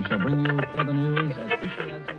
We shall bring you further news as quickly as we...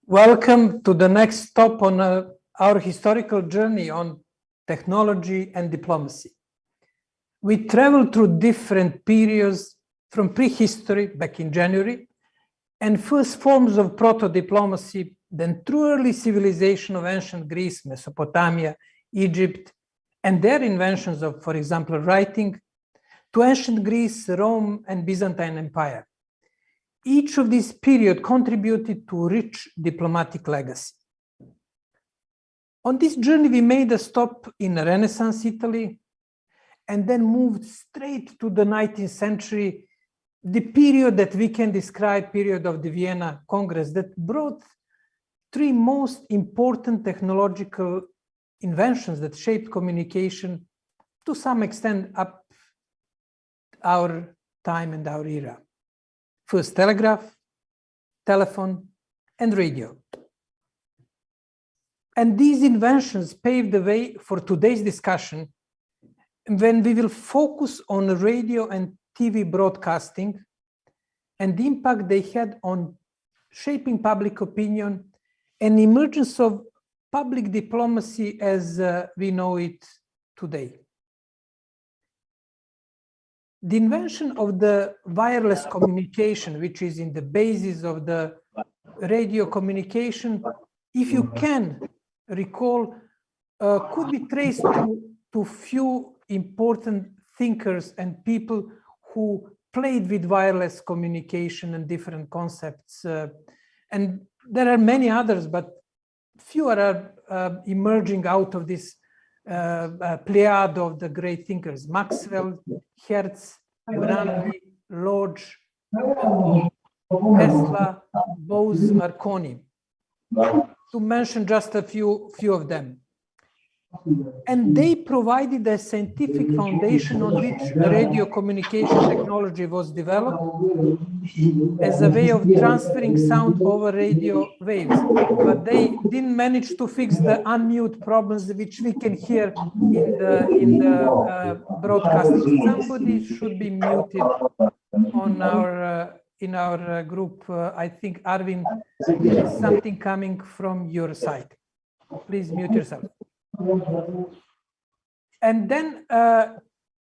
Welcome to the next stop on our historical journey on technology and diplomacy. We travel through different periods from prehistory back in January and first forms of proto-diplomacy, then through early civilization of ancient Greece, Mesopotamia, Egypt, and their inventions of, for example, writing, to ancient Greece, Rome, and Byzantine Empire. Each of these periods contributed to rich diplomatic legacy. On this journey, we made a stop in Renaissance Italy and then moved straight to the 19th century, the period that we can describe period of the Vienna Congress that brought three most important technological inventions that shaped communication to some extent up our time and our era. First, telegraph, telephone, and radio. And these inventions paved the way for today's discussion when we will focus on radio and TV broadcasting and the impact they had on shaping public opinion and emergence of public diplomacy as we know it today. The invention of the wireless communication, which is in the basis of the radio communication, if you can recall, could be traced to few important thinkers and people who played with wireless communication and different concepts. And there are many others, but few are emerging out of this pleiad of the great thinkers: Maxwell, Hertz, Brandy, Lodge, Tesla, Bose, Marconi, to mention just a few of them. And they provided a scientific foundation on which radio communication technology was developed as a way of transferring sound over radio waves. But they didn't manage to fix the unmute problems which we can hear in the broadcasting. Somebody should be muted on our in our group. I think, Arvin, there is something coming from your side. Please mute yourself. And then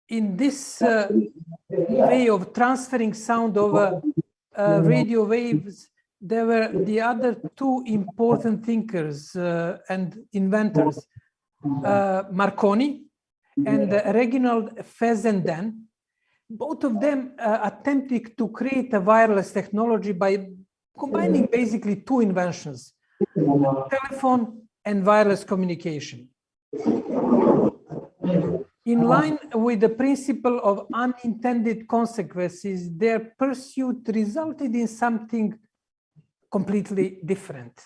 in this way of transferring sound over radio waves, there were the other two important thinkers and inventors, Marconi and Reginald Fessenden. Both of them attempted to create a wireless technology by combining basically two inventions, telephone and wireless communication. In line with the principle of unintended consequences, their pursuit resulted in something completely different.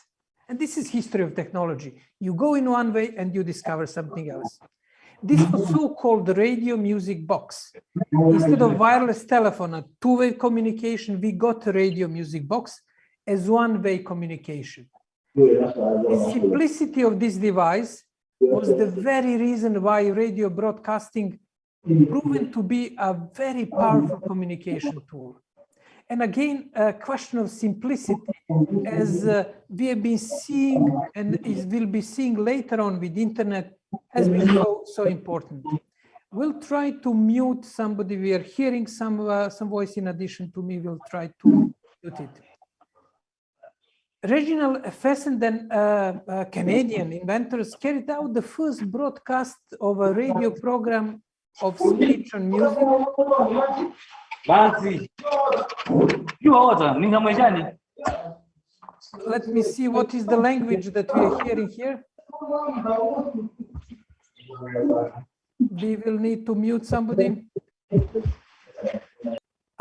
And this is history of technology. You go in one way and you discover something else. This was so-called radio music box. Instead of wireless telephone, a two-way communication, we got a radio music box as one-way communication. The simplicity of this device was the very reason why radio broadcasting proven to be a very powerful communication tool. And again, a question of simplicity, as we have been seeing and will be seeing later on with internet, has been so important. We'll try to mute somebody. We are hearing some voice in addition to me. We'll try to mute it. Reginald Fessenden, Canadian inventors, carried out the first broadcast of a radio program of speech and music. Let me see what is the language that we are hearing here. We will need to mute somebody.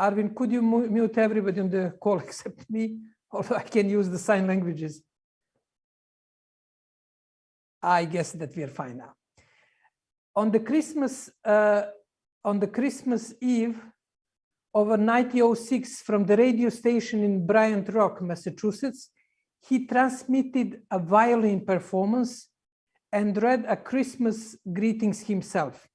Arvin, could you mute everybody on the call except me? Although I can use the sign languages. I guess that we are fine now. On the Christmas Eve of 1906, from the radio station in Bryant Rock, Massachusetts, he transmitted a violin performance and read a Christmas greetings himself.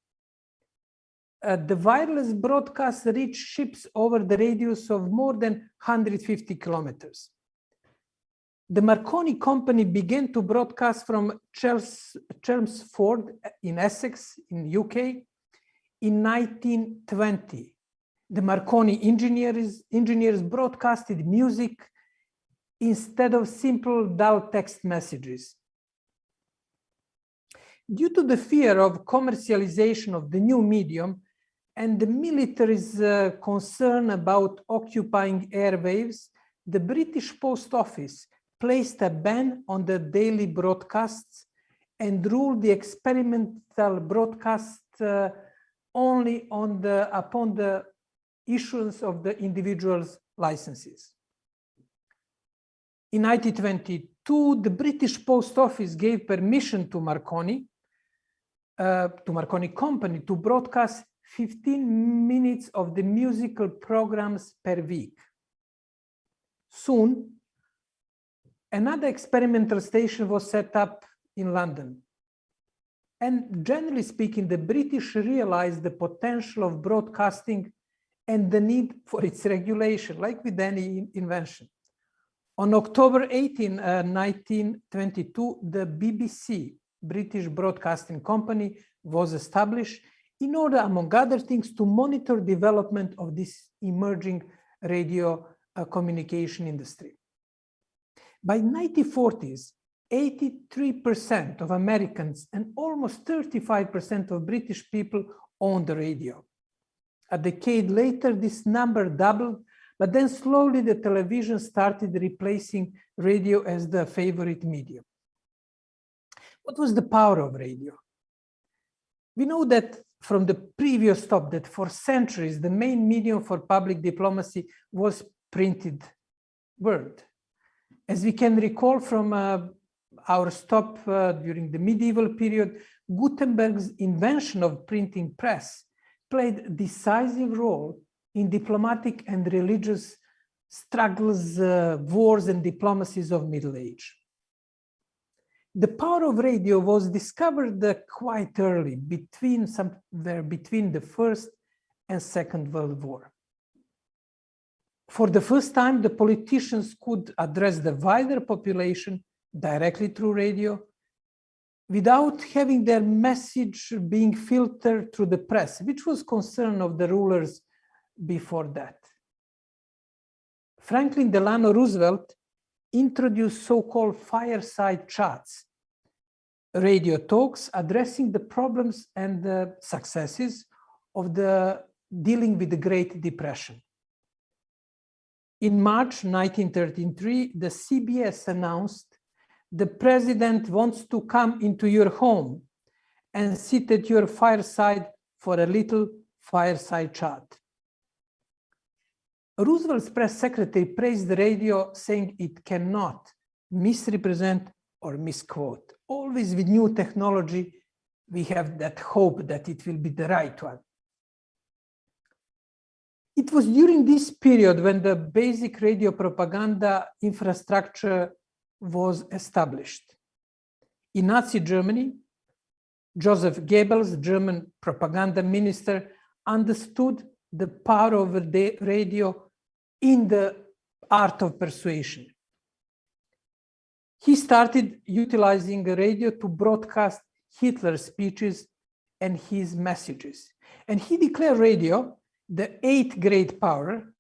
The wireless broadcast reached ships over the radius of more than 150 kilometers. The Marconi company began to broadcast from Chelmsford in Essex, in UK, in 1920. The Marconi engineers broadcasted music instead of simple dull text messages. Due to the fear of commercialization of the new medium and the military's concern about occupying airwaves, the British Post Office placed a ban on the daily broadcasts and ruled the experimental broadcast only upon the issuance of the individual's licenses. In 1922, the British Post Office gave permission to Marconi company to broadcast 15 minutes of the musical programs per week. Soon, another experimental station was set up in London. And generally speaking, the British realized the potential of broadcasting and the need for its regulation, like with any invention. On October 18, 1922, the BBC, British Broadcasting Company, was established in order, among other things, to monitor development of this emerging radio communication industry. By 1940s, 83% of Americans and almost 35% of British people owned a radio. A decade later, this number doubled, but then slowly the television started replacing radio as the favorite medium. What was the power of radio? We know that from the previous talk that for centuries, the main medium for public diplomacy was printed word. As we can recall from our stop during the medieval period, Gutenberg's invention of printing press played a decisive role in diplomatic and religious struggles, wars and diplomacies of Middle Age. The power of radio was discovered quite early, somewhere between the First and Second World War. For the first time, the politicians could address the wider population directly through radio without having their message being filtered through the press, which was concern of the rulers before that. Franklin Delano Roosevelt introduced so-called fireside chats, radio talks addressing the problems and the successes of dealing with the Great Depression. In March 1933, the CBS announced, "The president wants to come into your home and sit at your fireside for a little fireside chat." Roosevelt's press secretary praised the radio, saying it cannot misrepresent or misquote. Always with new technology, we have that hope that it will be the right one. It was during this period when the basic radio propaganda infrastructure was established. In Nazi Germany, Joseph Goebbels, German propaganda minister, understood the power of the radio in the art of persuasion. He started utilizing the radio to broadcast Hitler's speeches and his messages. And he declared radio the 8th great power,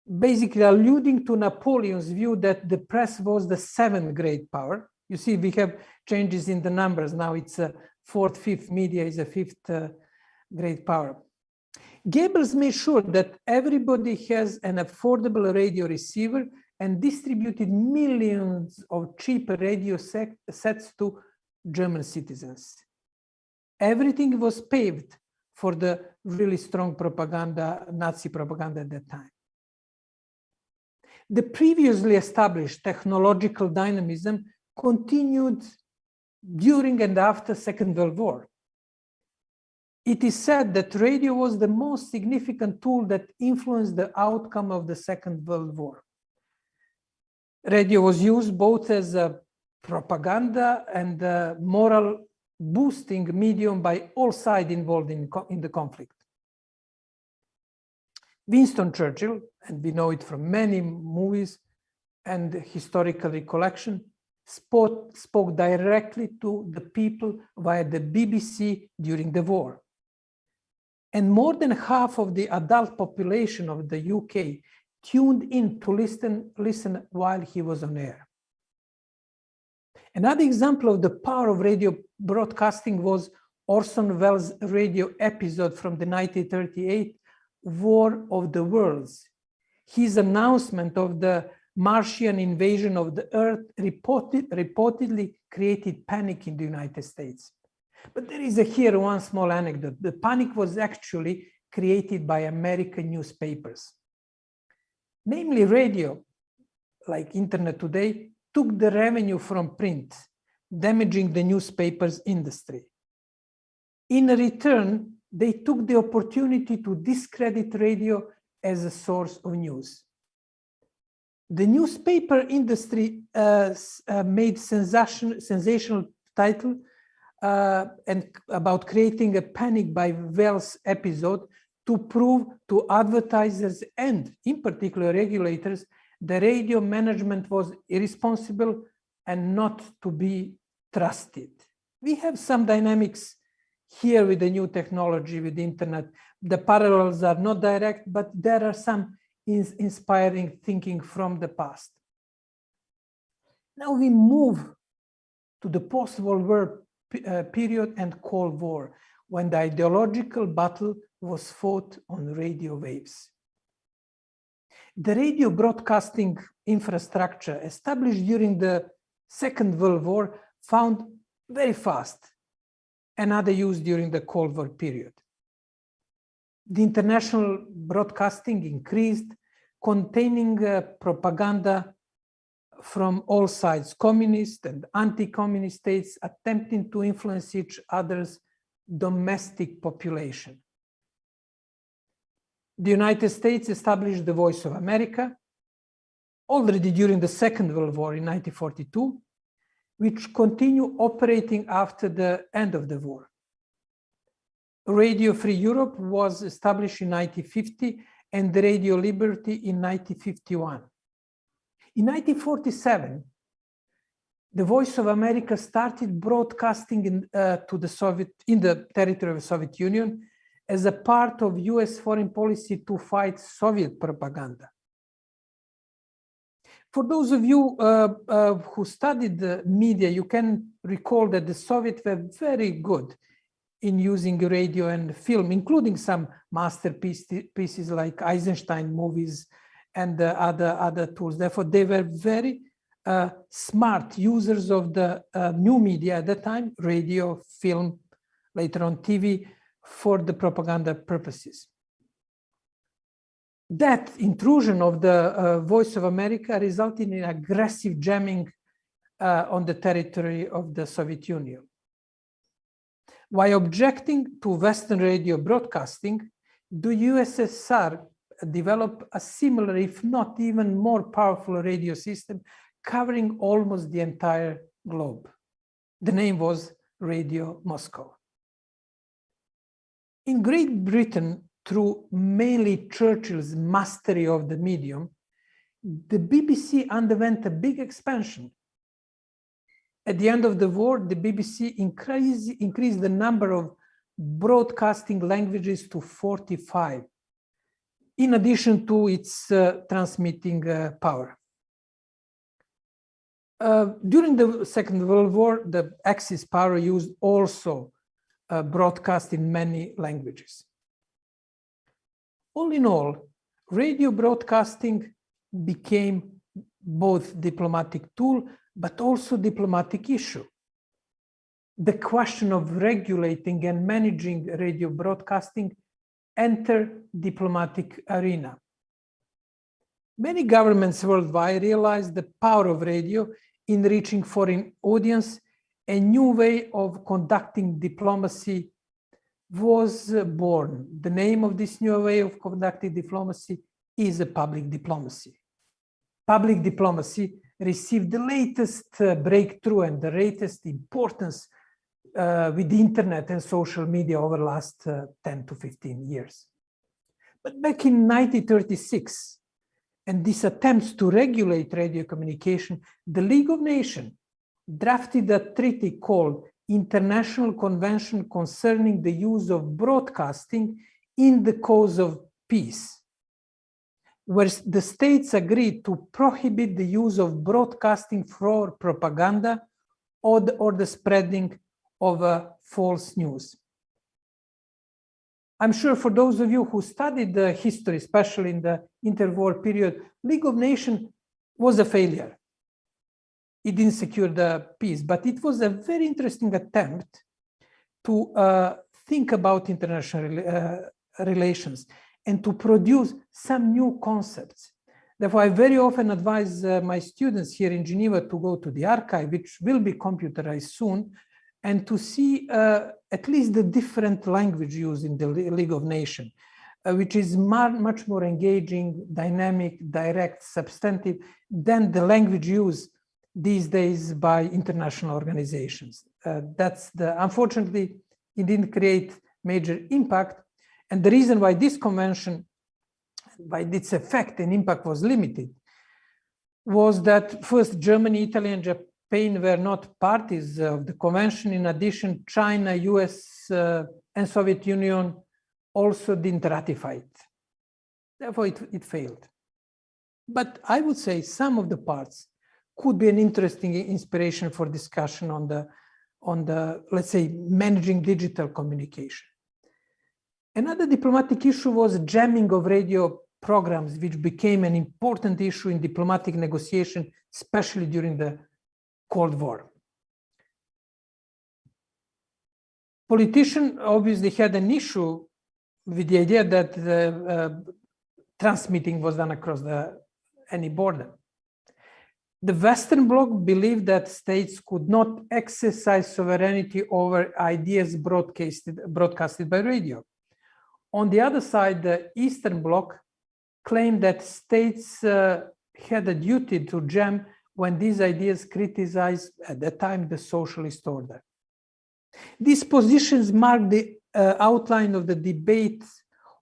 basically alluding to Napoleon's view that the press was the 7th great power. You see, we have changes in the numbers. Now it's a 4th, 5th, media is a 5th great power. Goebbels made sure that everybody has an affordable radio receiver and distributed millions of cheap radio sets to German citizens. Everything was paved for the really strong propaganda, Nazi propaganda at that time. The previously established technological dynamism continued during and after Second World War. It is said that radio was the most significant tool that influenced the outcome of the Second World War. Radio was used both as a propaganda and a moral boosting medium by all sides involved in the conflict. Winston Churchill, and we know it from many movies and historical recollection, spoke directly to the people via the BBC during the war. And more than half of the adult population of the UK tuned in to listen while he was on air. Another example of the power of radio broadcasting was Orson Welles' radio episode from the 1938 War of the Worlds. His announcement of the Martian invasion of the Earth reportedly created panic in the United States. But there is here one small anecdote. The panic was actually created by American newspapers. Namely, radio, like internet today, took the revenue from print, damaging the newspapers industry. In return, they took the opportunity to discredit radio as a source of news. The newspaper industry made sensational title and about creating a panic by Welles episode to prove to advertisers and, in particular, regulators, the radio management was irresponsible and not to be trusted. We have some dynamics here with the new technology, with the internet. The parallels are not direct, but there are some inspiring thinking from the past. Now we move to the post-World War period and Cold War, when the ideological battle was fought on radio waves. The radio broadcasting infrastructure established during the Second World War found very fast another use during the Cold War period. The international broadcasting increased, containing propaganda from all sides, communist and anti-communist states attempting to influence each other's domestic population. The United States established the Voice of America already during the Second World War in 1942, which continued operating after the end of the war. Radio Free Europe was established in 1950 and Radio Liberty in 1951. In 1947, the Voice of America started broadcasting in the territory of the Soviet Union as a part of US foreign policy to fight Soviet propaganda. For those of you who studied the media, you can recall that the Soviets were very good in using radio and film, including some masterpieces like Eisenstein movies and other tools. Therefore, they were very smart users of the new media at that time, radio, film, later on TV, for the propaganda purposes. That intrusion of the Voice of America resulted in aggressive jamming on the territory of the Soviet Union. While objecting to Western radio broadcasting, the USSR developed a similar, if not even more powerful radio system covering almost the entire globe. The name was Radio Moscow. In Great Britain, through mainly Churchill's mastery of the medium, the BBC underwent a big expansion. At the end of the war, the BBC increased the number of broadcasting languages to 45, in addition to its transmitting power. During the Second World War, the Axis power used also broadcast in many languages. All in all, radio broadcasting became both diplomatic tool, but also diplomatic issue. The question of regulating and managing radio broadcasting enter diplomatic arena. Many governments worldwide realized the power of radio in reaching foreign audience. A new way of conducting diplomacy was born. The name of this new way of conducting diplomacy is a public diplomacy. Public diplomacy received the latest breakthrough and the latest importance with the internet and social media over the last 10 to 15 years. But back in 1936, and these attempts to regulate radio communication, the League of Nations drafted a treaty called International Convention Concerning the Use of Broadcasting in the Cause of Peace, where the states agreed to prohibit the use of broadcasting for propaganda or the spreading of false news. I'm sure for those of you who studied the history, especially in the interwar period, League of Nations was a failure. It didn't secure the peace, but it was a very interesting attempt to think about international relations and to produce some new concepts. Therefore, I very often advise my students here in Geneva to go to the archive, which will be computerized soon, and to see at least the different language used in the League of Nations, which is much more engaging, dynamic, direct, substantive than the language used these days by international organizations. Unfortunately, it didn't create major impact. And the reason why this convention, by its effect and impact was limited, was that first Germany, Italy, and Japan were not parties of the convention. In addition, China, US, and Soviet Union also didn't ratify it. Therefore, it failed. But I would say some of the parts could be an interesting inspiration for discussion on the, let's say, managing digital communication. Another diplomatic issue was jamming of radio programs, which became an important issue in diplomatic negotiation, especially during the Cold War. Politicians obviously had an issue with the idea that transmitting was done across any border. The Western Bloc believed that states could not exercise sovereignty over ideas broadcasted by radio. On the other side, the Eastern Bloc claimed that states had a duty to jam when these ideas criticized, at that time, the socialist order. These positions mark the outline of the debate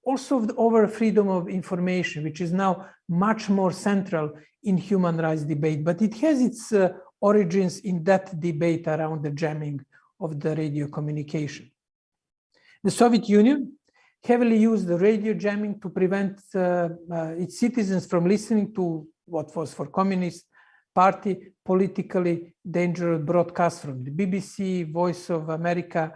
also over freedom of information, which is now much more central in human rights debate, but it has its origins in that debate around the jamming of the radio communication. The Soviet Union heavily used the radio jamming to prevent its citizens from listening to what was for Communist Party politically dangerous broadcasts from the BBC, Voice of America,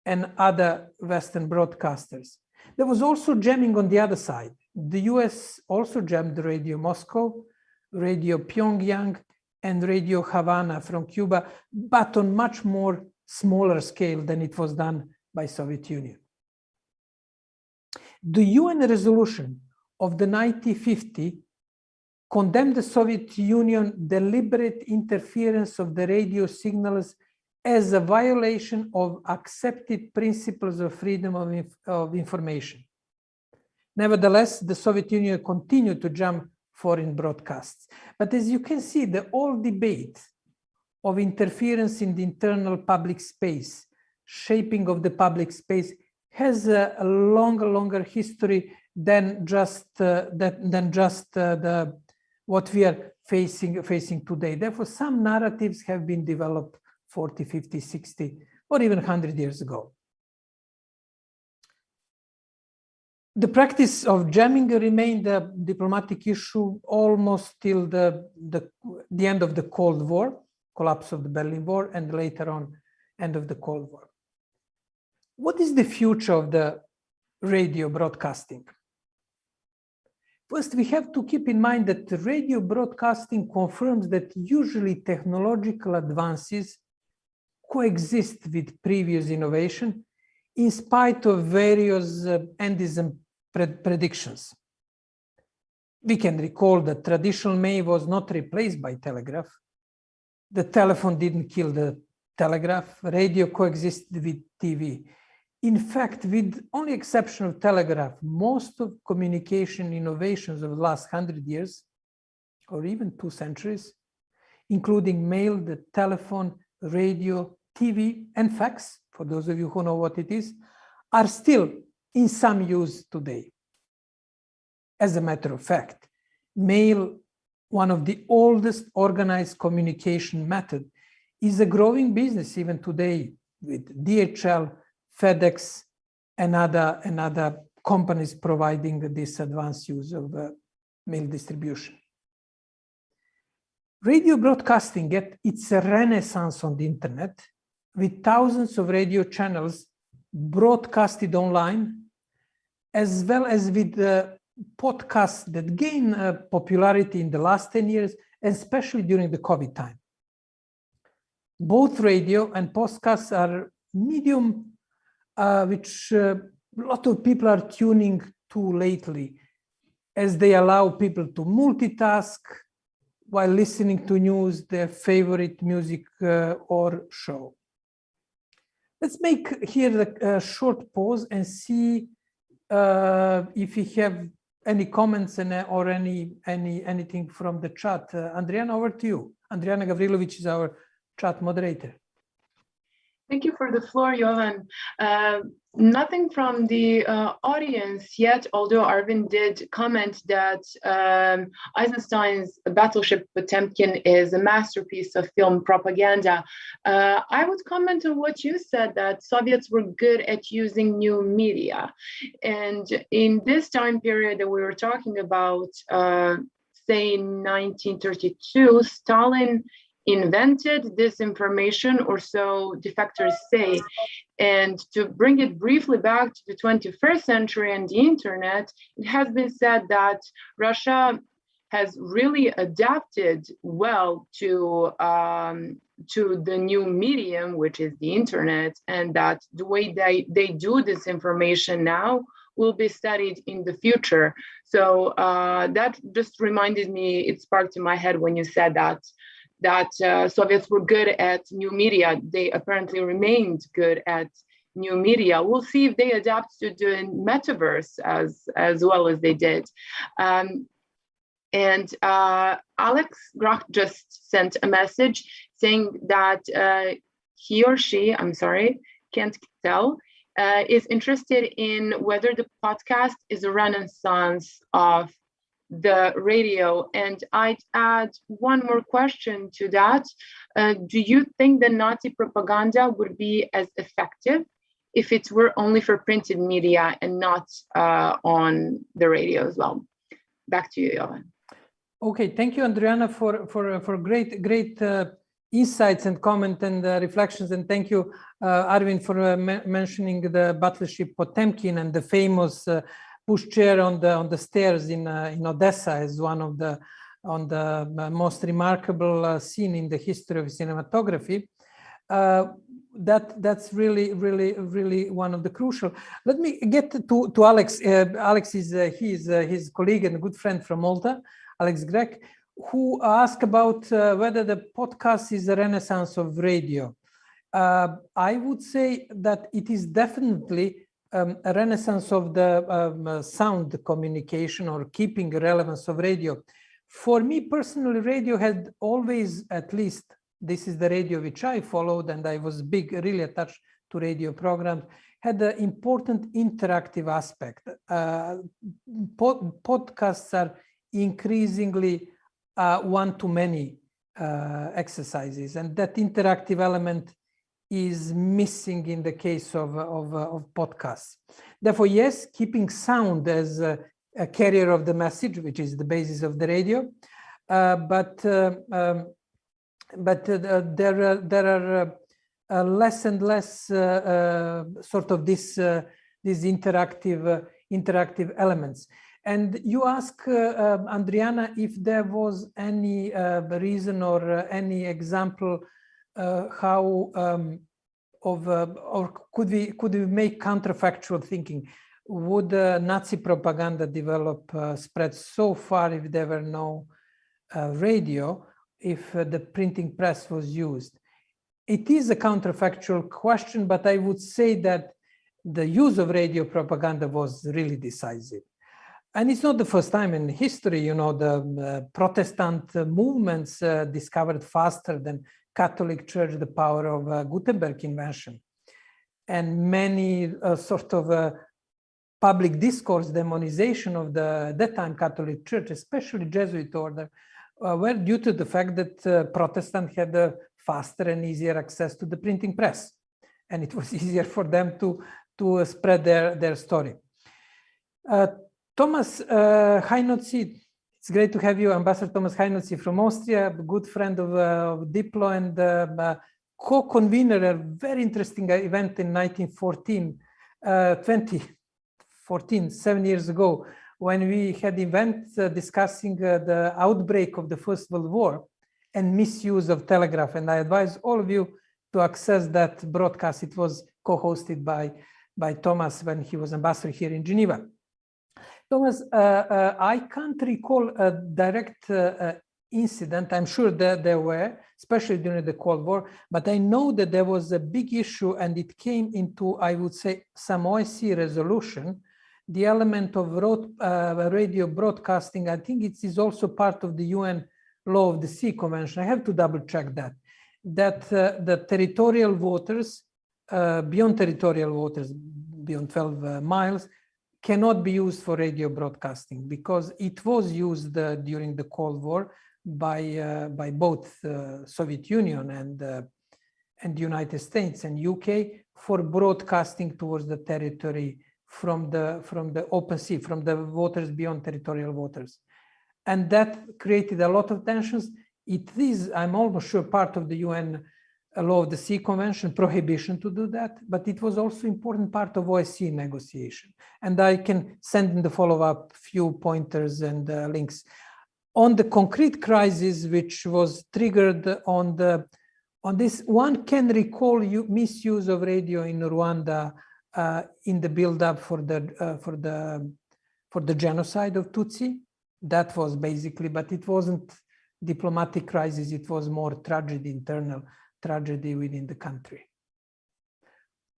and other Western broadcasters. There was also jamming on the other side. The US also jammed Radio Moscow, Radio Pyongyang, and Radio Havana from Cuba, but on much more smaller scale than it was done by Soviet Union. The UN resolution of the 1950 condemned the Soviet Union deliberate interference of the radio signals as a violation of accepted principles of freedom of information. Nevertheless, the Soviet Union continued to jam foreign broadcasts. But as you can see, the whole debate of interference in the internal public space, shaping of the public space, has a longer history than just what we are facing today. Therefore, some narratives have been developed 40, 50, 60, or even 100 years ago. The practice of jamming remained a diplomatic issue almost till the end of the Cold War, collapse of the Berlin Wall, and later on, end of the Cold War. What is the future of the radio broadcasting? First, we have to keep in mind that radio broadcasting confirms that usually technological advances coexist with previous innovation in spite of various endism predictions. We can recall that traditional mail was not replaced by telegraph. The telephone didn't kill the telegraph. Radio coexisted with TV. In fact, with only exception of telegraph, most of communication innovations of the last 100 years, or even 2 centuries, including mail, the telephone, radio, TV, and fax, for those of you who know what it is, are still in some use today. As a matter of fact, mail, one of the oldest organized communication method, is a growing business even today with DHL, FedEx, and other companies providing this advanced use of mail distribution. Radio broadcasting get its renaissance on the internet with thousands of radio channels broadcasted online, as well as with podcasts that gain popularity in the last 10 years, especially during the COVID time. Both radio and podcasts are medium which a lot of people are tuning to lately, as they allow people to multitask while listening to news, their favorite music or show. Let's make here a short pause and see if we have any comments or anything from the chat. Andriana, over to you. Andriana Gavrilovic is our chat moderator. Thank you for the floor, Jovan. Nothing from the audience yet, although Arvin did comment that Eisenstein's Battleship Potemkin is a masterpiece of film propaganda. I would comment on what you said, that Soviets were good at using new media. And in this time period that we were talking about, say 1932, Stalin invented disinformation, or so defectors say. And to bring it briefly back to the 21st century and the internet, it has been said that Russia has really adapted well to the new medium, which is the internet, and that the way they do disinformation now will be studied in the future. So that just reminded me, it sparked in my head when you said that Soviets were good at new media. They apparently remained good at new media. We'll see if they adapt to doing metaverse as well as they did. And Alex Grach just sent a message saying that he or she, I'm sorry, can't tell, is interested in whether the podcast is a renaissance of the radio. And I'd add one more question to that. Do you think that Nazi propaganda would be as effective if it were only for printed media and not on the radio as well? Back to you, Jovan. Okay, thank you, Andriana, for great insights and comment and reflections, and thank you, Arvin, for mentioning the Battleship Potemkin and the famous pushchair on the stairs in Odessa as one of the most remarkable scene in the history of cinematography. That's really one of the crucial. Let me get to Alex. Alex is his colleague and a good friend from Malta, Alex Grech, who asked about whether the podcast is a renaissance of radio. I would say that it is definitely a renaissance of the sound communication or keeping relevance of radio. For me personally, radio had always, at least this is the radio which I followed, and I was really attached to radio programs, had an important interactive aspect. Podcasts are increasingly one-to-many exercises, and that interactive element is missing in the case of podcasts. Therefore, yes, keeping sound as a carrier of the message, which is the basis of the radio, but there are less and less sort of these interactive elements. And you ask, Andriana, if there was any reason or any example how or could we make counterfactual thinking? would Nazi propaganda develop, spread so far if there were no radio, if the printing press was used? It is a counterfactual question, but I would say that the use of radio propaganda was really decisive. And it's not the first time in history, you know, the Protestant movements discovered faster than Catholic Church the power of Gutenberg invention. And many sort of public discourse demonization of that time Catholic Church, especially Jesuit order, were due to the fact that Protestant had a faster and easier access to the printing press. And it was easier for them to spread their story. Thomas Heinotzi, it's great to have you, Ambassador Thomas Heinotzi from Austria, a good friend of Diplo and co-convener a very interesting event in 2014, 7 years ago, when we had events discussing the outbreak of the First World War and misuse of telegraph. And I advise all of you to access that broadcast. It was co-hosted by Thomas when he was ambassador here in Geneva. Thomas, I can't recall a direct incident. I'm sure that there were, especially during the Cold War, but I know that there was a big issue and it came into, I would say, some OSCE resolution, the element of radio broadcasting. I think it is also part of the UN Law of the Sea Convention. I have to double check that the territorial waters, beyond territorial waters, beyond 12 miles, cannot be used for radio broadcasting because it was used during the Cold War by both Soviet Union and the United States and UK for broadcasting towards the territory from the open sea, from the waters beyond territorial waters. And that created a lot of tensions. It is, I'm almost sure, part of the UN Law of the Sea Convention, prohibition to do that, but it was also important part of OSCE negotiation. And I can send in the follow-up few pointers and links. On the concrete crisis, which was triggered on this, one can recall misuse of radio in Rwanda in the build-up for the genocide of Tutsi. That was basically, but it wasn't diplomatic crisis. It was more tragedy, internal tragedy within the country.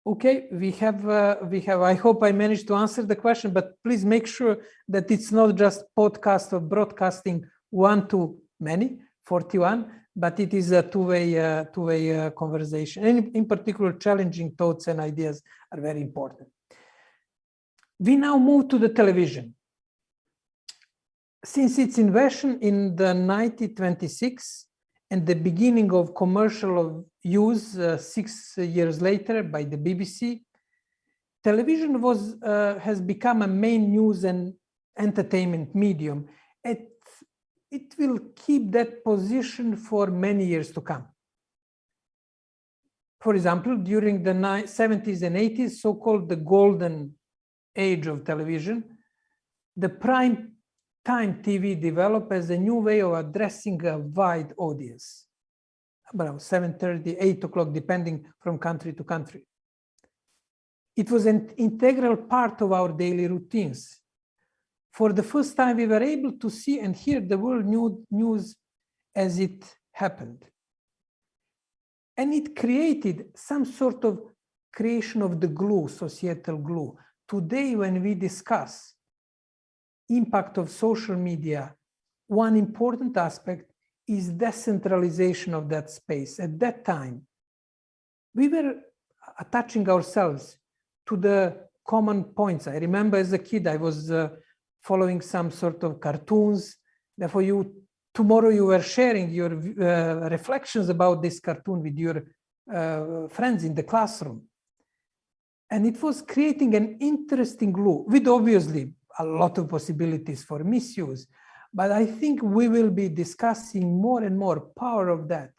Okay, we have, I hope I managed to answer the question, but please make sure that it's not just podcast or broadcasting one to many, 41, but it is a two-way conversation. And in particular, challenging thoughts and ideas are very important. We now move to the television. Since its invention in the 1926 and the beginning of commercial use 6 years later by the BBC, television has become a main news and entertainment medium. It will keep that position for many years to come. For example, during the 70s and 80s, so-called the golden age of television, the prime time TV developed as a new way of addressing a wide audience, about 7:30, 8 o'clock, depending from country to country. It was an integral part of our daily routines. For the first time, we were able to see and hear the world news as it happened. And it created some sort of creation of the glue, societal glue. Today, when we discuss impact of social media, one important aspect is decentralization of that space. At that time, we were attaching ourselves to the common points. I remember as a kid, I was following some sort of cartoons. Therefore, tomorrow you were sharing your reflections about this cartoon with your friends in the classroom. And it was creating an interesting glue with obviously a lot of possibilities for misuse. But I think we will be discussing more and more power of that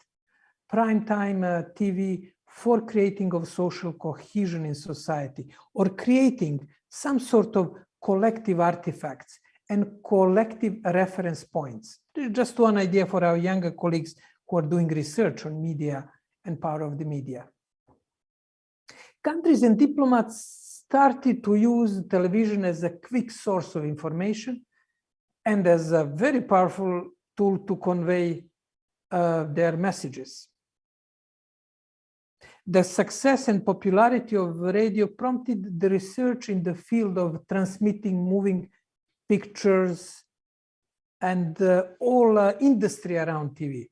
primetime TV for creating of social cohesion in society, or creating some sort of collective artifacts and collective reference points. Just one idea for our younger colleagues who are doing research on media and power of the media. Countries and diplomats started to use television as a quick source of information and as a very powerful tool to convey their messages. The success and popularity of radio prompted the research in the field of transmitting moving pictures and all industry around TV.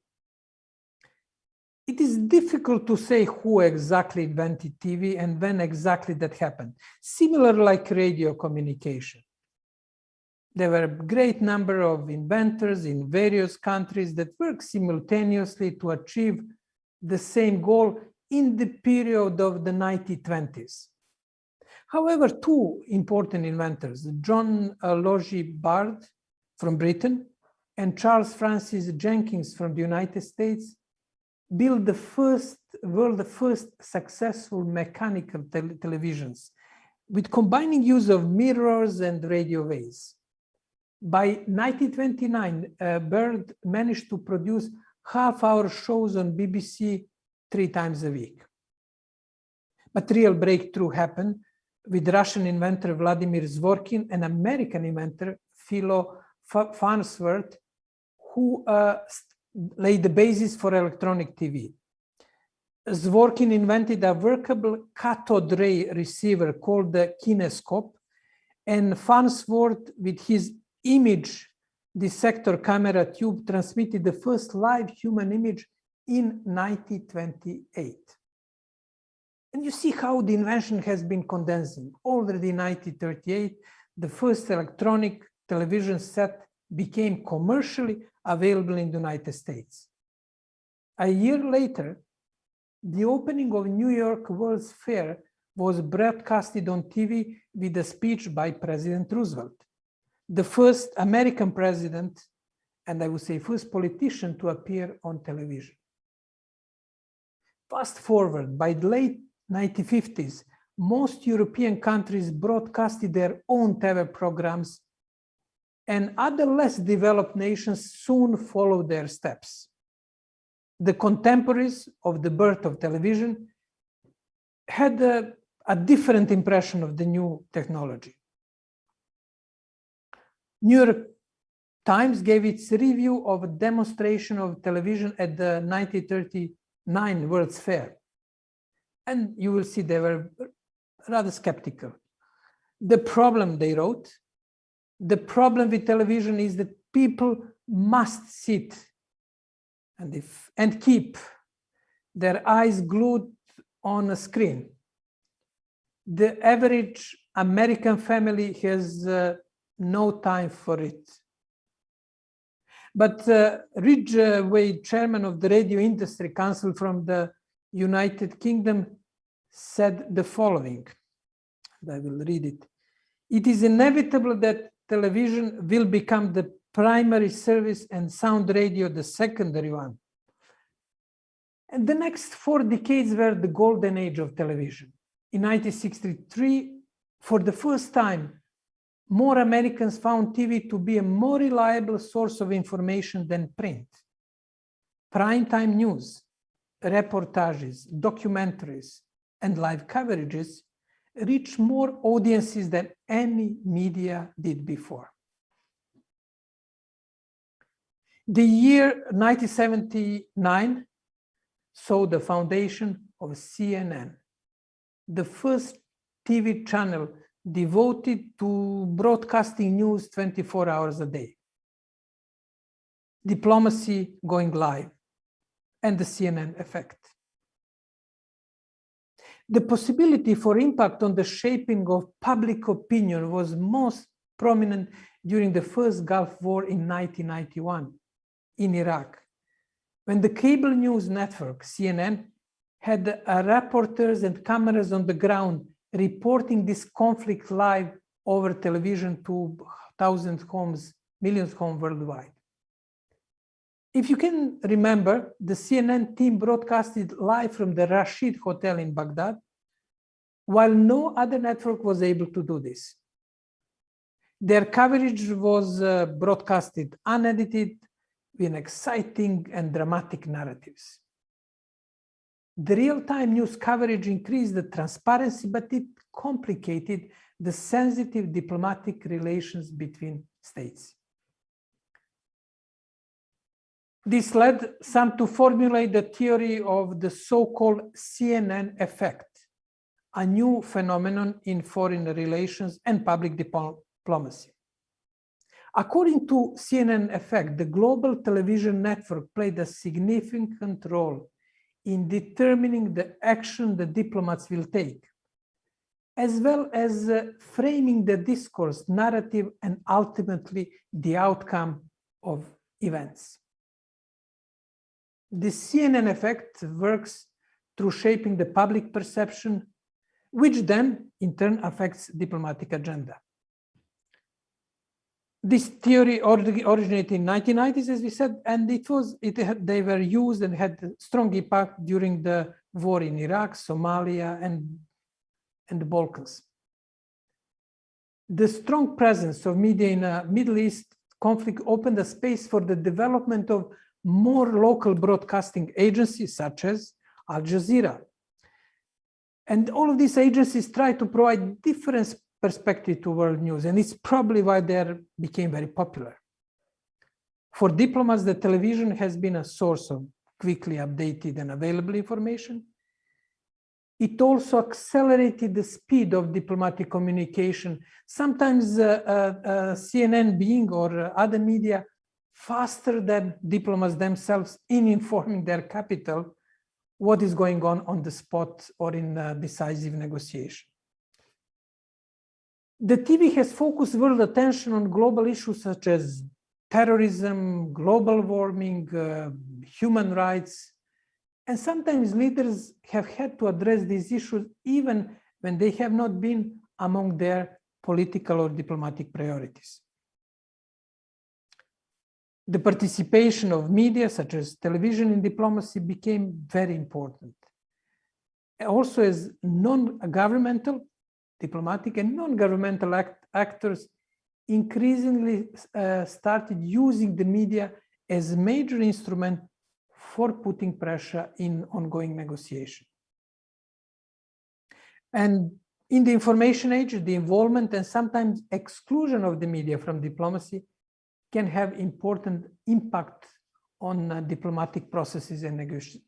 It is difficult to say who exactly invented TV and when exactly that happened. Similar like radio communication. There were a great number of inventors in various countries that worked simultaneously to achieve the same goal in the period of the 1920s. However, two important inventors, John Logie Baird from Britain and Charles Francis Jenkins from the United States, built the first successful mechanical televisions with combining use of mirrors and radio waves. By 1929, Baird managed to produce half-hour shows on BBC 3 times a week. But real breakthrough happened with Russian inventor Vladimir Zworykin and American inventor Philo Farnsworth, who laid the basis for electronic TV. Zworykin invented a workable cathode ray receiver called the kinescope, and Farnsworth, with his image dissector camera tube, transmitted the first live human image in 1928. And you see how the invention has been condensing. Already in 1938, the first electronic television set became commercially available in the United States. A year later, the opening of New York World's Fair was broadcasted on TV with a speech by President Roosevelt, the first American president, and I would say first politician to appear on television. Fast forward, by the late 1950s, most European countries broadcasted their own TV programs, and other less developed nations soon followed their steps. The contemporaries of the birth of television had a different impression of the new technology. New York Times gave its review of a demonstration of television at the 1939 World's Fair. And you will see they were rather skeptical. The problem, they wrote, the problem with television is that people must sit and keep their eyes glued on a screen. The average American family has no time for it. But Ridgway, chairman of the Radio Industry Council from the United Kingdom, said the following, and I will read it. It is inevitable that television will become the primary service and sound radio the secondary one. And the next 4 decades were the golden age of television. In 1963, for the first time, more Americans found TV to be a more reliable source of information than print. Primetime news, reportages, documentaries, and live coverages reach more audiences than any media did before. The year 1979 saw the foundation of CNN, the first TV channel devoted to broadcasting news 24 hours a day. Diplomacy going live, and the CNN effect. The possibility for impact on the shaping of public opinion was most prominent during the first Gulf War in 1991 in Iraq, when the cable news network, CNN, had reporters and cameras on the ground reporting this conflict live over television to thousands of homes, millions of homes worldwide. If you can remember, the CNN team broadcasted live from the Rashid Hotel in Baghdad, while no other network was able to do this. Their coverage was broadcasted unedited, with exciting and dramatic narratives. The real-time news coverage increased the transparency, but it complicated the sensitive diplomatic relations between states. This led some to formulate the theory of the so-called CNN effect, a new phenomenon in foreign relations and public diplomacy. According to CNN effect, the global television network played a significant role in determining the action the diplomats will take, as well as framing the discourse, narrative, and ultimately the outcome of events. The CNN effect works through shaping the public perception, which then in turn affects diplomatic agenda. This theory originated in 1990s, as we said, and they were used and had strong impact during the war in Iraq, Somalia, and the Balkans. The strong presence of media in a Middle East conflict opened a space for the development of more local broadcasting agencies such as Al Jazeera. And all of these agencies try to provide different perspective to world news, and it's probably why they became very popular. For diplomats, the television has been a source of quickly updated and available information. It also accelerated the speed of diplomatic communication, sometimes CNN being or other media faster than diplomats themselves in informing their capital what is going on the spot or in decisive negotiation. The TV has focused world attention on global issues such as terrorism, global warming, human rights, and sometimes leaders have had to address these issues even when they have not been among their political or diplomatic priorities. The participation of media, such as television in diplomacy, became very important. Also, as non-governmental, diplomatic and non-governmental actors increasingly started using the media as a major instrument for putting pressure in ongoing negotiation. And in the information age, the involvement and sometimes exclusion of the media from diplomacy can have important impact on diplomatic processes and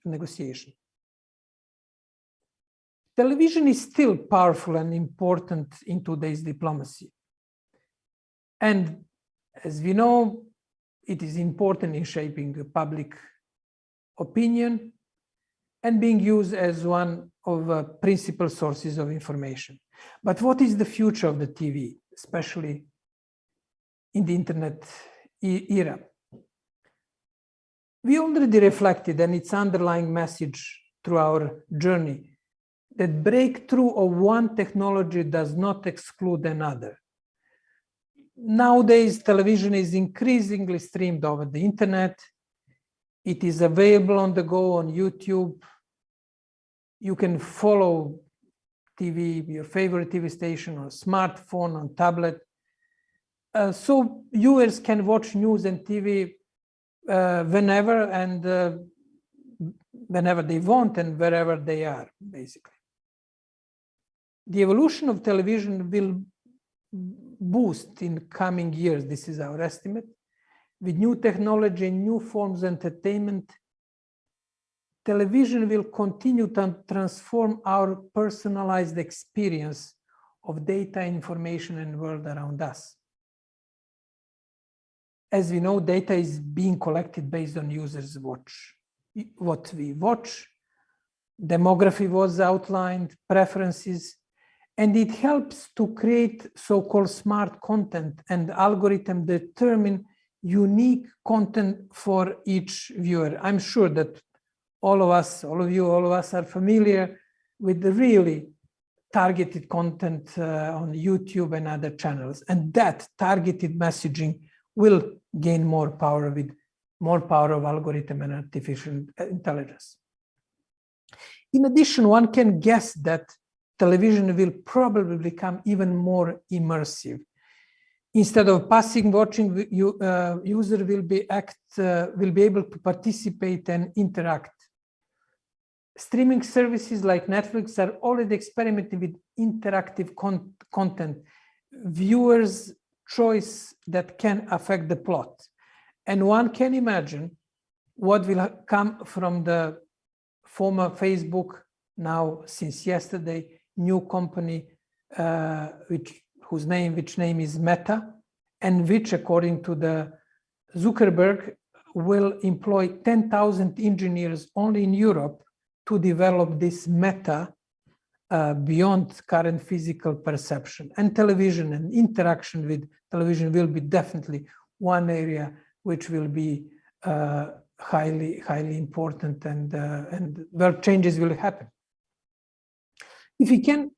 negotiation. Television is still powerful and important in today's diplomacy. And as we know, it is important in shaping public opinion and being used as one of principal sources of information. But what is the future of the TV, especially in the internet era? We already reflected on its underlying message through our journey that breakthrough of one technology does not exclude another. Nowadays, television is increasingly streamed over the internet. It is available on the go on YouTube. You can follow TV, your favorite TV station on smartphone, on tablet. So viewers can watch news and TV whenever and whenever they want and wherever they are, basically. The evolution of television will boost in coming years, this is our estimate, with new technology and new forms of entertainment. Television will continue to transform our personalized experience of data, information, and world around us. As we know, data is being collected based on users' what we watch. Demography was outlined, preferences, and it helps to create so-called smart content, and algorithms determine unique content for each viewer. I'm sure that all of us are familiar with the really targeted content on YouTube and other channels, and that targeted messaging will gain more power with more power of algorithm and artificial intelligence. In addition, one can guess that television will probably become even more immersive. Instead of passive watching, user will be able to participate and interact. Streaming services like Netflix are already experimenting with interactive content, viewers' choice that can affect the plot. And one can imagine what will come from the former Facebook, now since yesterday, new company, which name is Meta, and which, according to the Zuckerberg, will employ 10,000 engineers only in Europe to develop this meta beyond current physical perception. And television and interaction with television will be definitely one area which will be highly important, and where changes will happen. If we can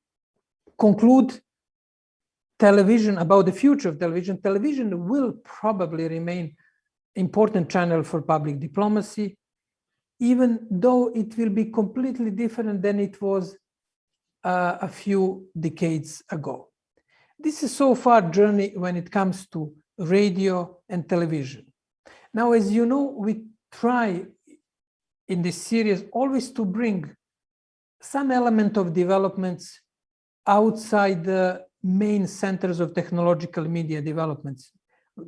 conclude television, about the future of television, television will probably remain important channel for public diplomacy, even though it will be completely different than it was a few decades ago. This is so far journey when it comes to radio and television. Now, as you know, we try in this series always to bring some element of developments outside the main centers of technological media developments,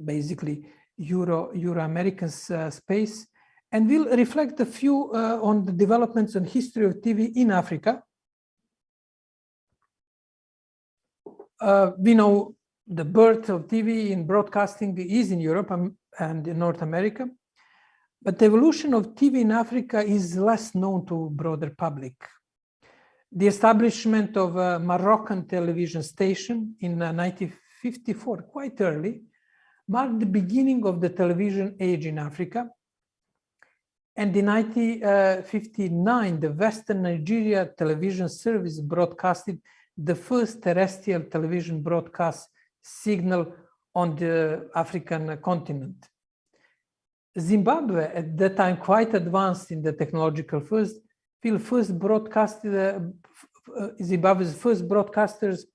basically Euro-American space, and we'll reflect a few on the developments and history of TV in Africa. We know the birth of TV in broadcasting is in Europe and in North America, but the evolution of TV in Africa is less known to broader public. The establishment of a Moroccan television station in 1954, quite early, marked the beginning of the television age in Africa. And in 1959, the Western Nigeria television service broadcasted the first terrestrial television broadcast signal on the African continent. Zimbabwe, at that time quite advanced in the technological Zimbabwe's first broadcasters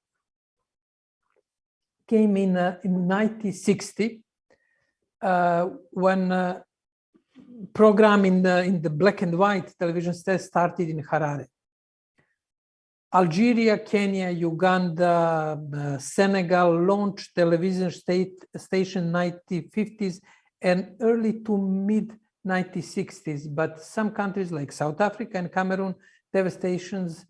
came in 1960 when program in the black and white television set started in Harare. Algeria, Kenya, Uganda, Senegal launched television station 1950s and early to mid 1960s, but some countries like South Africa and Cameroon, TV stations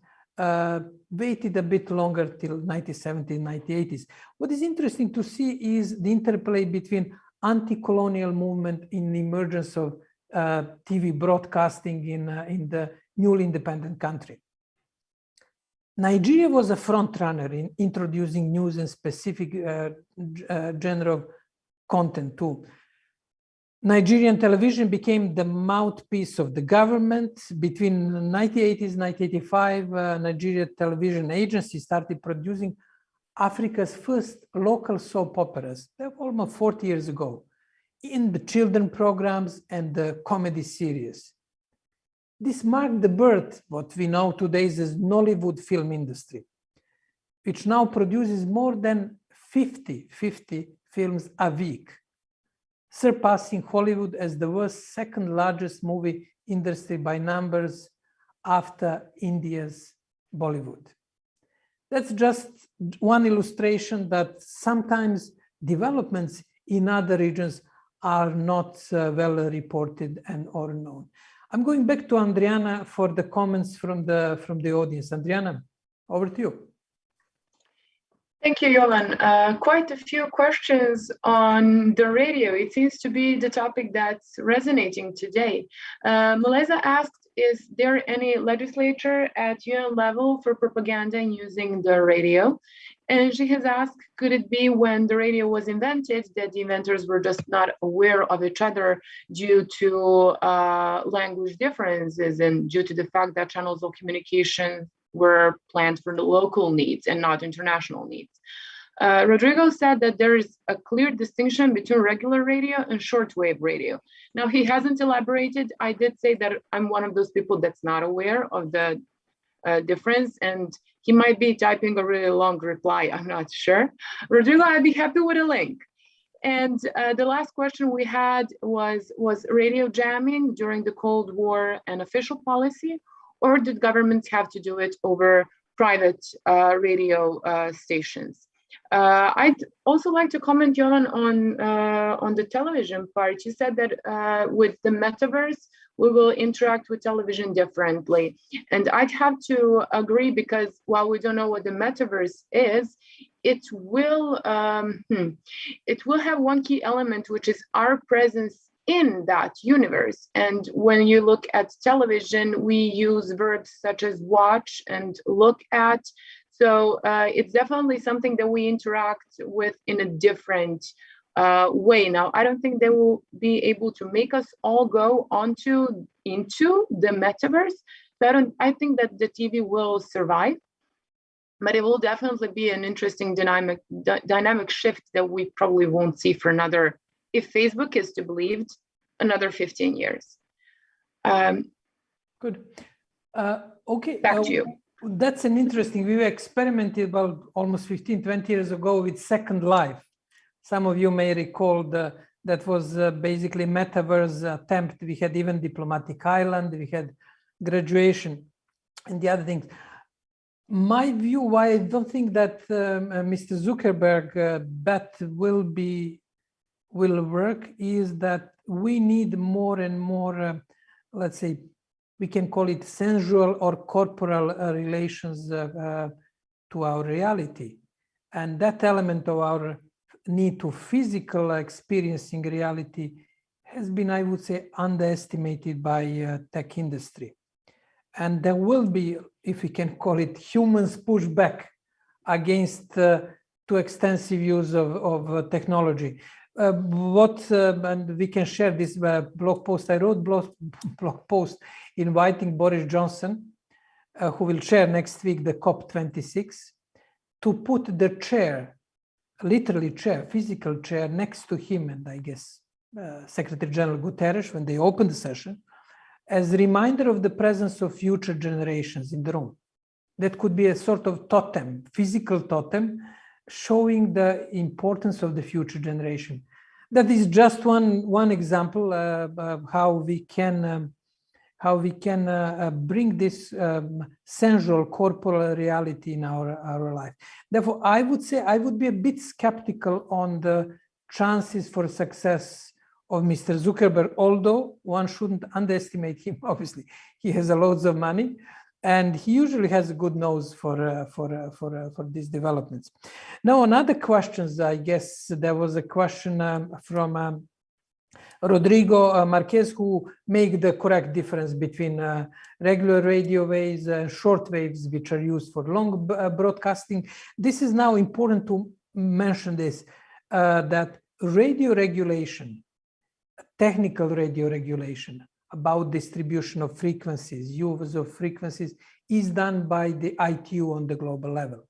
waited a bit longer till 1970s, 1980s. What is interesting to see is the interplay between anti-colonial movement in the emergence of TV broadcasting in the newly independent country. Nigeria was a front runner in introducing news and specific genre of content too. Nigerian television became the mouthpiece of the government. Between the 1980s and 1985, Nigeria Television Agency started producing Africa's first local soap operas, almost 40 years ago, in the children programs and the comedy series. This marked the birth, what we know today as Nollywood film industry, which now produces more than 50 films a week, surpassing Hollywood as the world's second largest movie industry by numbers after India's Bollywood. That's just one illustration that sometimes developments in other regions are not well reported and or known. I'm going back to Andriana for the comments from the audience. Andriana, over to you. Thank you, Jovan. Quite a few questions on the radio. It seems to be the topic that's resonating today. Meleza asked, is there any legislature at UN level for propaganda using the radio? And she has asked, could it be when the radio was invented that the inventors were just not aware of each other due to language differences and due to the fact that channels of communication were planned for the local needs and not international needs? Rodrigo said that there is a clear distinction between regular radio and shortwave radio. Now, he hasn't elaborated. I did say that I'm one of those people that's not aware of the difference, and he might be typing a really long reply. I'm not sure. Rodrigo, I'd be happy with a link. And the last question we had was radio jamming during the Cold War an official policy, or did governments have to do it over private radio stations? I'd also like to comment, Johan, on the television part. You said that with the metaverse, we will interact with television differently. And I'd have to agree, because while we don't know what the metaverse is, it will have one key element, which is our presence in that universe. And when you look at television, we use verbs such as watch and look at. So it's definitely something that we interact with in a different way. Now, I don't think they will be able to make us all go into the metaverse. So I think that the TV will survive, but it will definitely be an interesting dynamic shift that we probably won't see for another, if Facebook is to believe, another 15 years. Good. Okay. Back to you. That's an interesting, we experimented about almost 15, 20 years ago with Second Life. Some of you may recall that was basically metaverse attempt. We had even Diplomatic Island, we had Graduation and the other things. My view, why I don't think that Mr. Zuckerberg bet will work, is that we need more and more, let's say, we can call it sensual or corporal relations to our reality. And that element of our need to physical experiencing reality has been, I would say, underestimated by tech industry. And there will be, if we can call it, humans push back against too extensive use of technology. And we can share this blog post. I wrote blog post inviting Boris Johnson, who will chair next week the COP26, to put the chair, literally chair, physical chair, next to him, and I guess Secretary General Guterres, when they open the session, as a reminder of the presence of future generations in the room. That could be a sort of totem, physical totem, showing the importance of the future generation. That is just one example of how we can bring this sensual corporal reality in our life. Therefore, I would say I would be a bit skeptical on the chances for success of Mr. Zuckerberg, although one shouldn't underestimate him. Obviously, he has loads of money, and he usually has a good nose for these developments. Now, on other questions, I guess there was a question from Rodrigo Marquez, who make the correct difference between regular radio waves and short waves, which are used for long broadcasting. This is now important to mention this, that radio regulation, technical radio regulation about distribution of frequencies, use of frequencies, is done by the ITU on the global level.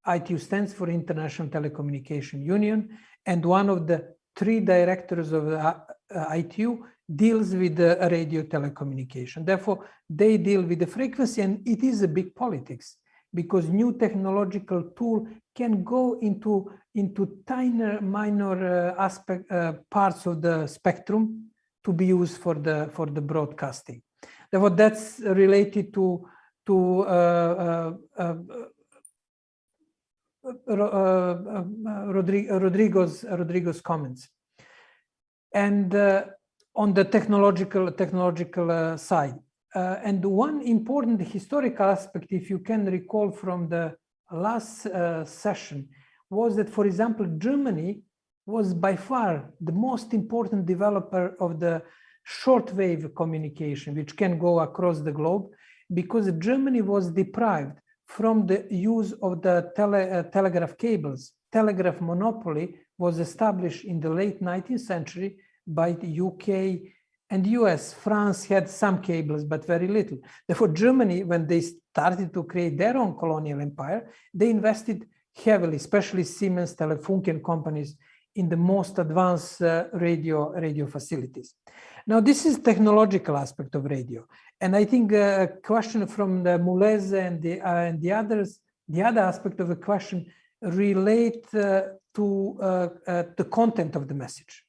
ITU stands for International Telecommunication Union, and one of the 3 directors of the ITU deals with the radio telecommunication. Therefore, they deal with the frequency, and it is a big politics, because new technological tool can go into tiny, minor parts of the spectrum to be used for the broadcasting. Therefore, that's related to Rodrigo's comments. And on the technological side. And one important historical aspect, if you can recall from the last session, was that, for example, Germany was by far the most important developer of the shortwave communication, which can go across the globe, because Germany was deprived from the use of the telegraph cables. Telegraph monopoly was established in the late 19th century by the UK and US. France had some cables, but very little. Therefore, Germany, when they started to create their own colonial empire, they invested heavily, especially Siemens, Telefunken companies, in the most advanced radio facilities. Now, this is technological aspect of radio. And I think a question from the Mulez and the others, the other aspect of the question relate to the content of the message.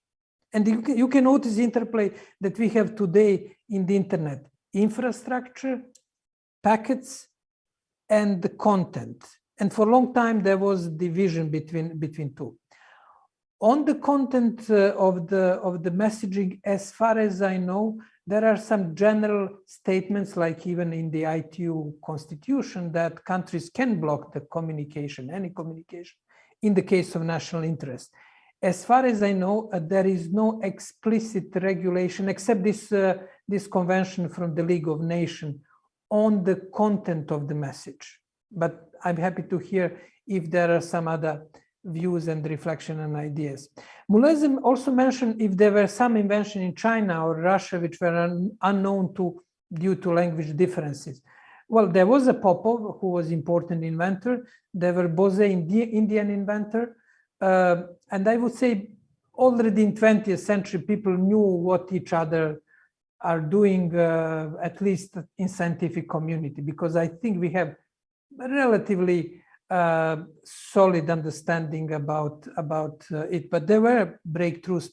And you can notice the interplay that we have today in the internet: infrastructure, packets and the content. And for a long time, there was division between two. On the content of the messaging, as far as I know, there are some general statements, like even in the ITU constitution, that countries can block the communication, any communication, in the case of national interest. As far as I know, there is no explicit regulation except this convention from the League of Nations on the content of the message. But I'm happy to hear if there are some other views and reflection and ideas. Mulazim also mentioned if there were some invention in China or Russia which were unknown due to language differences. Well, there was a Popov who was important inventor. There were Bose, Indian inventor. And I would say already in 20th century, people knew what each other are doing, at least in scientific community, because I think we have a relatively solid understanding about it. But there were breakthroughs,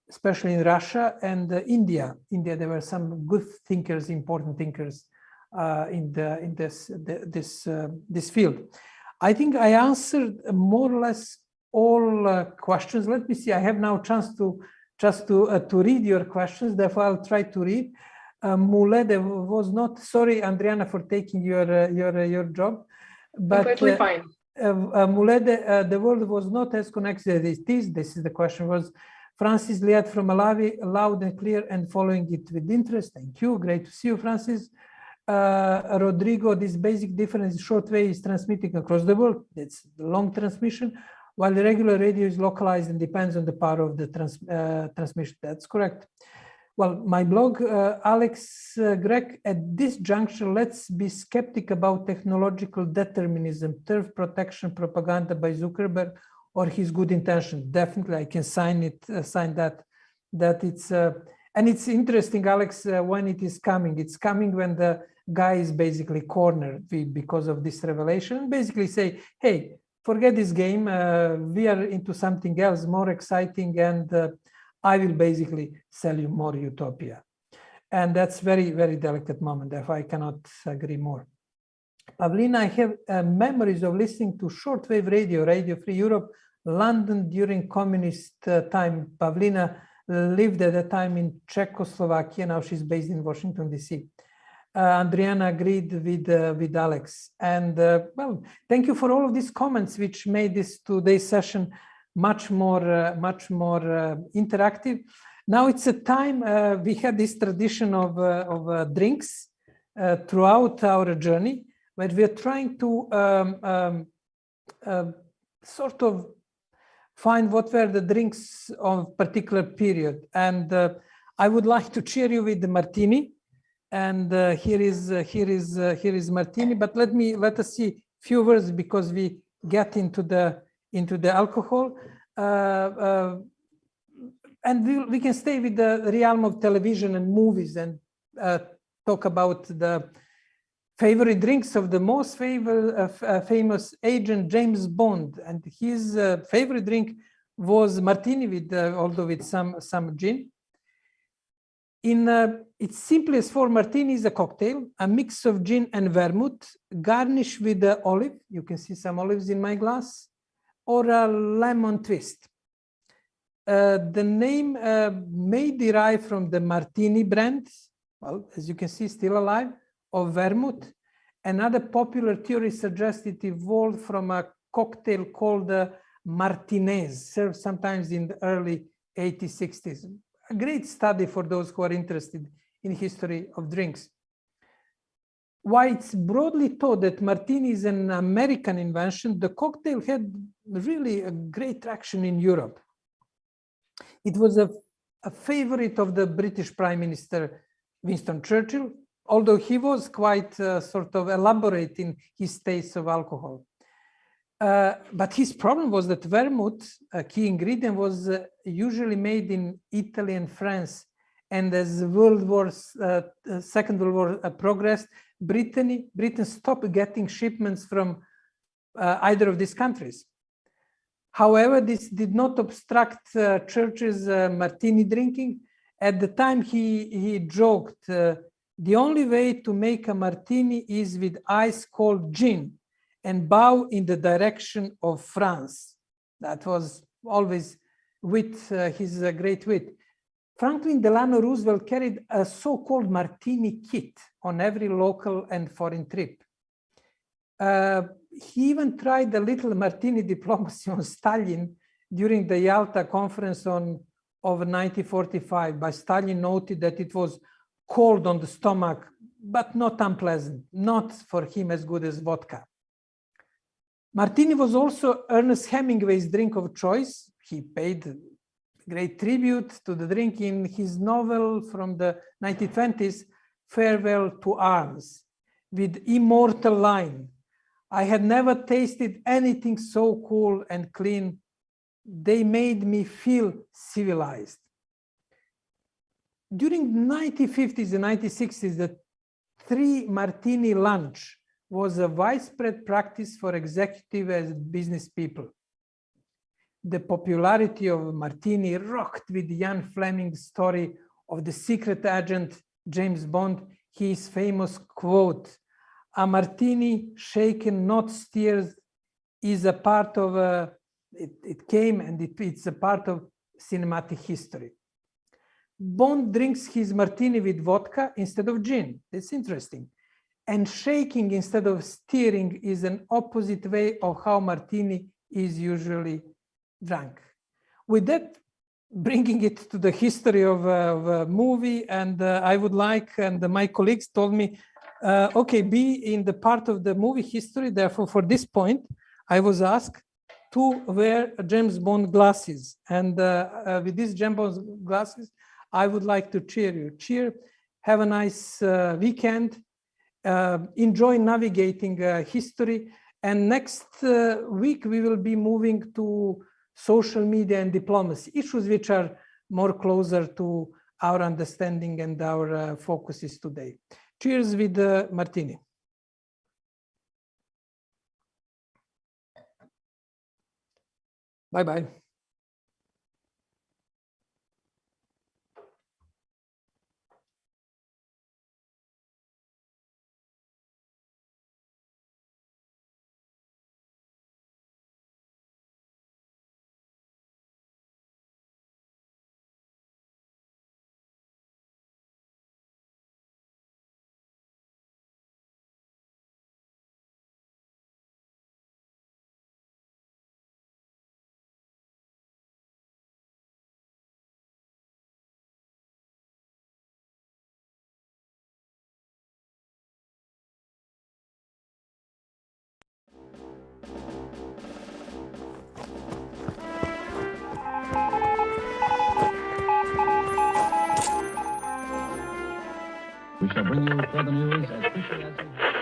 especially in Russia and India. There were some good thinkers, important thinkers in this field. I think I answered more or less all questions. Let me see. I have now a chance to read your questions. Therefore, I'll try to read. Mule, there was not. Sorry, Andriana, for taking your job. But completely fine. Mule, the world was not as connected as it is. This is the question. Was Francis Liat from Malawi, loud and clear and following it with interest? Thank you. Great to see you, Francis. Rodrigo, this basic difference, shortwave is transmitting across the world. It's the long transmission, while the regular radio is localized and depends on the power of the transmission. That's correct. Well, my blog, Alex Greg, at this juncture, let's be skeptic about technological determinism, turf protection propaganda by Zuckerberg, or his good intention. Definitely, I can sign that it's, and it's interesting, Alex, when it is coming. It's coming when the guy is basically cornered because of this revelation, basically say, hey, forget this game, we are into something else more exciting, and I will basically sell you more utopia. And that's very, very delicate moment. Therefore, I cannot agree more. Pavlina, I have memories of listening to shortwave radio, Radio Free Europe, London during communist time. Pavlina lived at the time in Czechoslovakia. Now she's based in Washington, D.C. Andriana agreed with Alex. And well, thank you for all of these comments, which made this today's session much more interactive. Now it's a time, we had this tradition of drinks throughout our journey, but we are trying to sort of find what were the drinks of particular period. And I would like to cheer you with the Martini. And here is Martini. But let us see few words, because we get into the alcohol. And we can stay with the realm of television and movies and talk about the favorite drinks of the most famous agent James Bond, and his favorite drink was Martini, with although with some gin. In its simplest form, Martini is a cocktail, a mix of gin and vermouth, garnished with olive. You can see some olives in my glass, or a lemon twist. The name may derive from the Martini brand, well, as you can see, still alive, of vermouth. Another popular theory suggests it evolved from a cocktail called Martinez, served sometimes in the early 1860s. A great study for those who are interested in history of drinks. While it's broadly thought that Martini is an American invention, the cocktail had really a great traction in Europe. It was a favorite of the British Prime Minister Winston Churchill, although he was quite sort of elaborate in his taste of alcohol. But his problem was that vermouth, a key ingredient, was usually made in Italy and France. And as Second World War progressed, Britain stopped getting shipments from either of these countries. However, this did not obstruct Churchill's Martini drinking. At the time, he joked The only way to make a martini is with ice cold gin and bow in the direction of France. That was always his great wit. Franklin Delano Roosevelt carried a so-called martini kit on every local and foreign trip. He even tried a little martini diplomacy on Stalin during the Yalta conference of 1945, but Stalin noted that it was cold on the stomach, but not unpleasant, not for him as good as vodka. Martini was also Ernest Hemingway's drink of choice. He paid great tribute to the drink in his novel from the 1920s, Farewell to Arms, with immortal line, "I had never tasted anything so cool and clean. They made me feel civilized." During the 1950s and 1960s, the 3 martini lunch was a widespread practice for executive and business people. The popularity of martini rocked with Ian Fleming's story of the secret agent James Bond, his famous quote, "A martini shaken, not stirred, is a part of it's a part of cinematic history." Bond drinks his martini with vodka instead of gin. It's interesting. And shaking instead of stirring is an opposite way of how martini is usually drunk. With that, bringing it to the history of a movie, and I would like, and my colleagues told me, okay, be in the part of the movie history. Therefore, for this point, I was asked to wear James Bond glasses. And with these James Bond glasses, I would like to cheer you. Cheer, have a nice weekend, enjoy navigating history. And next week, we will be moving to social media and diplomacy, issues which are more closer to our understanding and our focuses today. Cheers with Martini. Bye-bye. We shall bring you further news as quickly as we